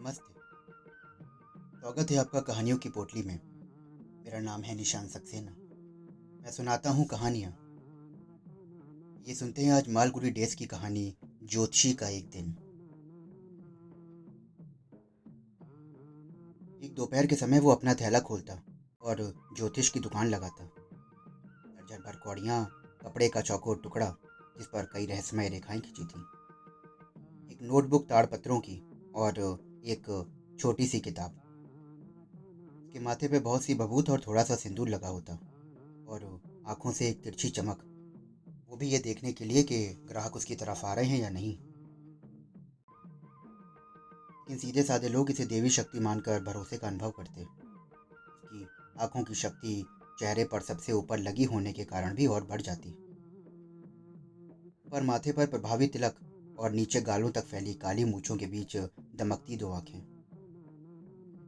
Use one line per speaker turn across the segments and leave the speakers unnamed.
नमस्ते। स्वागत है आपका कहानियों की पोटली में। मेरा नाम है निशान सक्सेना। मैं सुनाता हूँ कहानियाँ। ये सुनते हैं आज मालगुडी डेज की कहानी, ज्योतिषी का एक दिन। एक दोपहर के समय वो अपना थैला खोलता और ज्योतिष की दुकान लगाता। दर्जन भर कौड़ियाँ, कपड़े का चौकोर टुकड़ा जिस पर कई रहस्यमय रेखाएं खींची थी, एक नोटबुक ताड़पत्रों की और एक छोटी सी किताब। उसके माथे पे बहुत सी भभूत और थोड़ा सा सिंदूर लगा होता और आंखों से एक तिरछी चमक, वो भी ये देखने के लिए कि ग्राहक उसकी तरफ आ रहे हैं या नहीं। लेकिन सीधे साधे लोग इसे देवी शक्ति मानकर भरोसे का अनुभव करते। उसकी आंखों की शक्ति चेहरे पर सबसे ऊपर लगी होने के कारण भी और बढ़ जाती। पर माथे पर प्रभावी तिलक और नीचे गालों तक फैली काली मूंछों के बीच दमकती दो आंखें।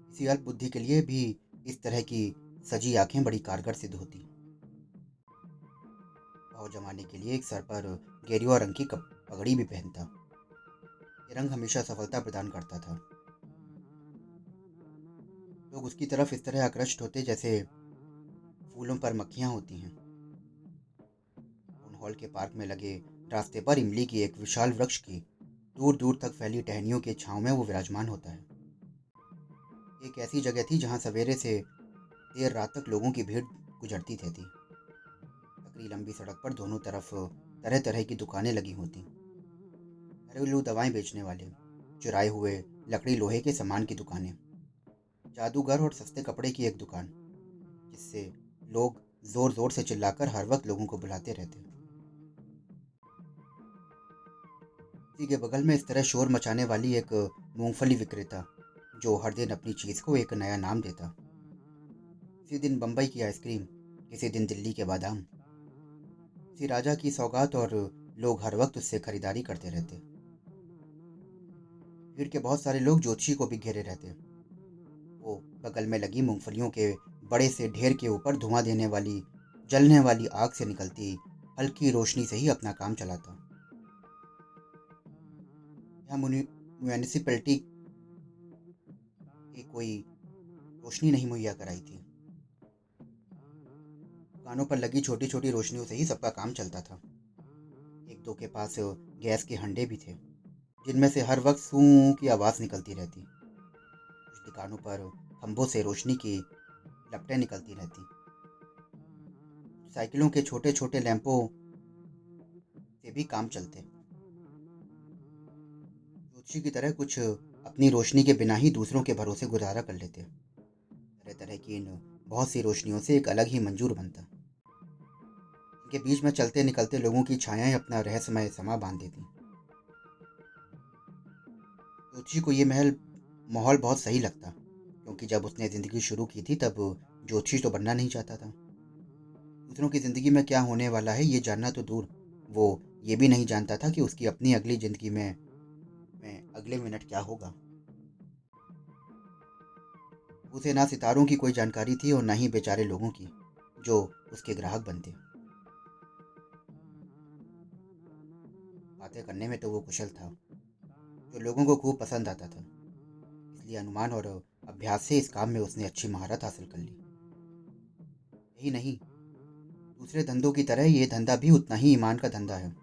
किसी अल्प बुद्धि के लिए भी इस तरह की सजी आंखें बड़ी कारगर सिद्ध होती। भाव जमाने के लिए एक सर पर गेरुआ रंग की पगड़ी भी पहनता। ये रंग हमेशा सफलता प्रदान करता था। लोग उसकी तरफ इस तरह आकृष्ट होते जैसे फूलों पर मक्खियां होती हैं। टाउन हॉल के पार्क में लगे रास्ते पर इमली की एक विशाल वृक्ष की दूर दूर तक फैली टहनियों के छांव में वो विराजमान होता है। एक ऐसी जगह थी जहां सवेरे से देर रात तक लोगों की भीड़ गुजरती रहती। सकरी लंबी सड़क पर दोनों तरफ तरह तरह की दुकानें लगी होती। घरेलू दवाएं बेचने वाले, चुराए हुए लकड़ी लोहे के सामान की दुकानें, जादूगर और सस्ते कपड़े की एक दुकान, जिससे लोग जोर जोर से चिल्लाकर हर वक्त लोगों को बुलाते रहते। इसी के बगल में इस तरह शोर मचाने वाली एक मूंगफली विक्रेता, जो हर दिन अपनी चीज को एक नया नाम देता। किसी दिन बम्बई की आइसक्रीम, किसी दिन दिल्ली के बादाम, किसी राजा की सौगात, और लोग हर वक्त उससे खरीदारी करते रहते। भीड़ के बहुत सारे लोग ज्योतिषी को भी घेरे रहते। वो बगल में लगी मूंगफलियों के बड़े से ढेर के ऊपर धुआं देने वाली जलने वाली आग से निकलती हल्की रोशनी से ही अपना काम चलाता। यहाँ म्यूनिसिपैलिटी की कोई रोशनी नहीं मुहैया कराई थी। दुकानों पर लगी छोटी छोटी रोशनियों से ही सबका काम चलता था। एक दो के पास गैस के हंडे भी थे, जिनमें से हर वक्त सूं की आवाज़ निकलती रहती। कुछ दुकानों पर खंभों से रोशनी की लपटें निकलती रहती। साइकिलों के छोटे छोटे लैंपों से भी काम चलते। ज्योतिषी की तरह कुछ अपनी रोशनी के बिना ही दूसरों के भरोसे गुजारा कर लेते। तरह तरह की इन बहुत सी रोशनियों से एक अलग ही मंजूर बनता। इनके बीच में चलते निकलते लोगों की छायाएं अपना रहस्यमय समा बांध देती। ज्योतिषी को ये माहौल बहुत सही लगता, क्योंकि जब उसने ज़िंदगी शुरू की थी तब ज्योतिषी तो बनना नहीं चाहता था। दूसरों की ज़िंदगी में क्या होने वाला है ये जानना तो दूर, वो ये भी नहीं जानता था कि उसकी अपनी अगली ज़िंदगी में अगले मिनट क्या होगा। उसे ना सितारों की कोई जानकारी थी और ना ही बेचारे लोगों की, जो उसके ग्राहक बनते। बातें करने में तो वो कुशल था, जो लोगों को खूब पसंद आता था। इसलिए अनुमान और अभ्यास से इस काम में उसने अच्छी महारत हासिल कर ली। यही नहीं, दूसरे धंधों की तरह ये धंधा भी उतना ही ईमान का धंधा है,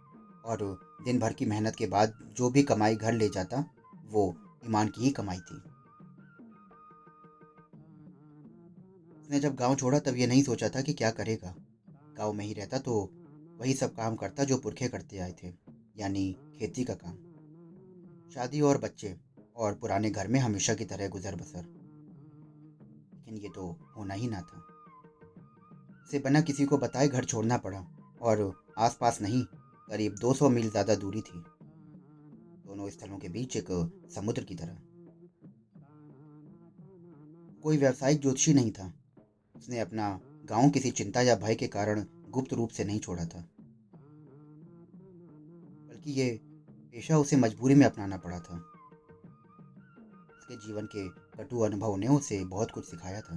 और दिन भर की मेहनत के बाद जो भी कमाई घर ले जाता, वो ईमान की ही कमाई थी। उसने जब गांव छोड़ा तब ये नहीं सोचा था कि क्या करेगा। गांव में ही रहता तो वही सब काम करता जो पुरखे करते आए थे, यानी खेती का काम, शादी और बच्चे, और पुराने घर में हमेशा की तरह गुजर बसर। लेकिन ये तो होना ही ना था। उसे बिना किसी को बताए घर छोड़ना पड़ा, और आसपास नहीं, करीब 200 मील ज़्यादा दूरी थी, दोनों स्थलों के बीच एक समुद्र की तरह। कोई व्यावसायिक ज्योतिषी नहीं था। उसने अपना गांव किसी चिंता या भय के कारण गुप्त रूप से नहीं छोड़ा था, बल्कि ये पेशा उसे मजबूरी में अपनाना पड़ा था। उसके जीवन के कटु अनुभव ने उसे बहुत कुछ सिखाया था।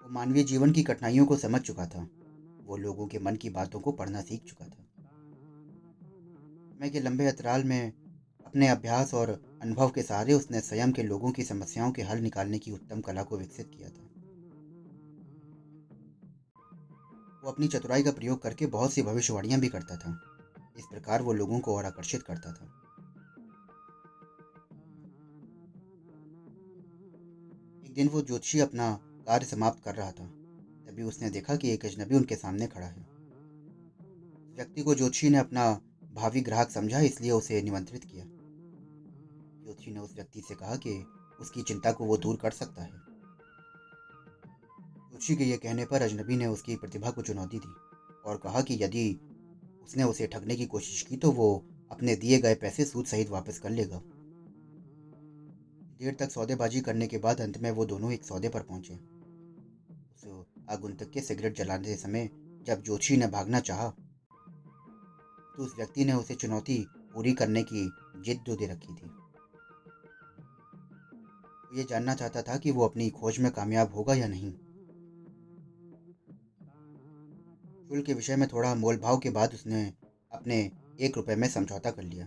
वो मानवीय जीवन की कठिनाइयों को समझ चुका था। वो लोगों के मन की बातों को पढ़ना सीख चुका था। समय के लंबे अंतराल में अपने अभ्यास और अनुभव के सहारे उसने स्वयं के लोगों की समस्याओं के हल निकालने की उत्तम कला को विकसित किया था। वो अपनी चतुराई का प्रयोग करके बहुत सी भविष्यवाणियां भी करता था। इस प्रकार वो लोगों को और आकर्षित करता था। एक दिन वो ज्योतिषी अपना कार्य समाप्त कर रहा था। तभी उसने देखा कि एक अजनबी उनके सामने खड़ा है। उस व्यक्ति को ज्योतिषी ने अपना भावी ग्राहक समझा, इसलिए उसे निमंत्रित किया। ज्योतिषी ने उस व्यक्ति से कहा कि उसकी चिंता को वो दूर कर सकता है। ज्योतिषी के ये कहने पर अजनबी ने उसकी प्रतिभा को चुनौती दी और कहा कि यदि उसने उसे ठगने की कोशिश की तो वो अपने दिए गए पैसे सूद सहित वापस कर लेगा। देर तक सौदेबाजी करने के बाद अंत में वो दोनों एक सौदे पर पहुंचे। उस आगंतुक के सिगरेट जलाते समय जब जोशी ने भागना चाहा तो उस व्यक्ति ने उसे चुनौती पूरी करने की जिद जो दे रखी थी। वो ये जानना चाहता था कि वो अपनी खोज में कामयाब होगा या नहीं। शुल्क के विषय में थोड़ा मोलभाव के बाद उसने अपने 1 रुपए में समझौता कर लिया।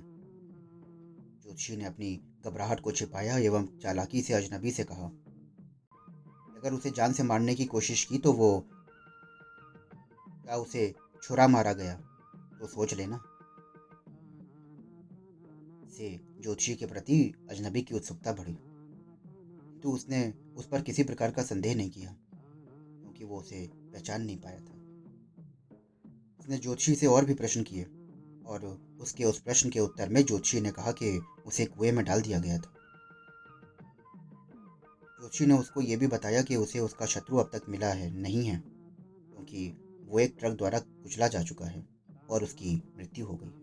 ज्योतिषी ने अपनी घबराहट को छिपाया एवं चालाकी से अजनबी से कहा, अगर उसे जान से मारने की कोशिश की तो वो क्या उसे छुरा मारा गया तो सोच लेना। से ज्योतिषी के प्रति अजनबी की उत्सुकता बढ़ी, किंतु उसने उस पर किसी प्रकार का संदेह नहीं किया क्योंकि वो उसे पहचान नहीं पाया था। उसने ज्योतिषी से और भी प्रश्न किए और उसके उस प्रश्न के उत्तर में ज्योतिषी ने कहा कि उसे कुएं में डाल दिया गया था। ज्योतिषी ने उसको ये भी बताया कि उसे उसका शत्रु अब तक मिला है नहीं है, क्योंकि वो एक ट्रक द्वारा कुचला जा चुका है और उसकी मृत्यु हो गई है।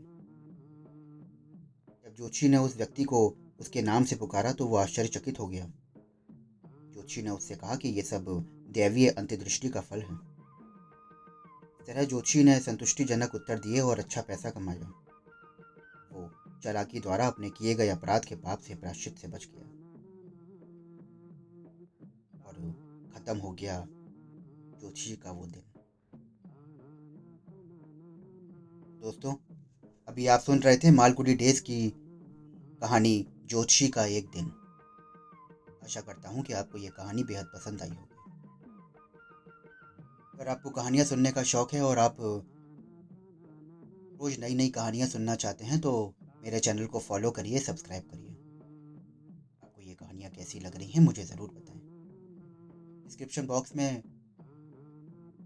जब ज्योतिषी ने उस व्यक्ति को उसके नाम से पुकारा तो वो आश्चर्यचकित हो गया। ज्योतिषी ने उससे कहा कि ये सब दैवीय अंत्यदृष्टि का फल है। इस तरह ज्योतिषी ने संतुष्टिजनक उत्तर दिए और अच्छा पैसा कमाया। वो चालाकी द्वारा अपने किए गए अपराध के पाप से प्रायश्चित से बच गया और खत्म हो गया ज्योतिषी का वो दिन। दोस्तों, अभी आप सुन रहे थे मालगुडी डेज की कहानी ज्योतिषी का एक दिन। आशा करता हूँ कि आपको ये कहानी बेहद पसंद आई होगी। अगर आपको कहानियाँ सुनने का शौक है और आप रोज नई नई कहानियाँ सुनना चाहते हैं तो मेरे चैनल को फॉलो करिए, सब्सक्राइब करिए। आपको ये कहानियाँ कैसी लग रही हैं मुझे ज़रूर बताएं। डिस्क्रिप्शन बॉक्स में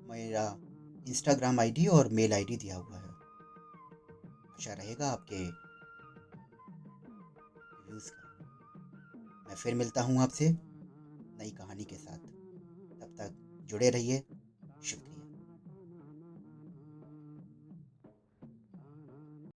मेरा इंस्टाग्राम आईडी और मेल आईडी दिया हुआ है। आशा रहेगा आपके रिव्यूज़ का। मैं फिर मिलता हूँ आपसे नई कहानी के साथ। तब तक जुड़े रहिए।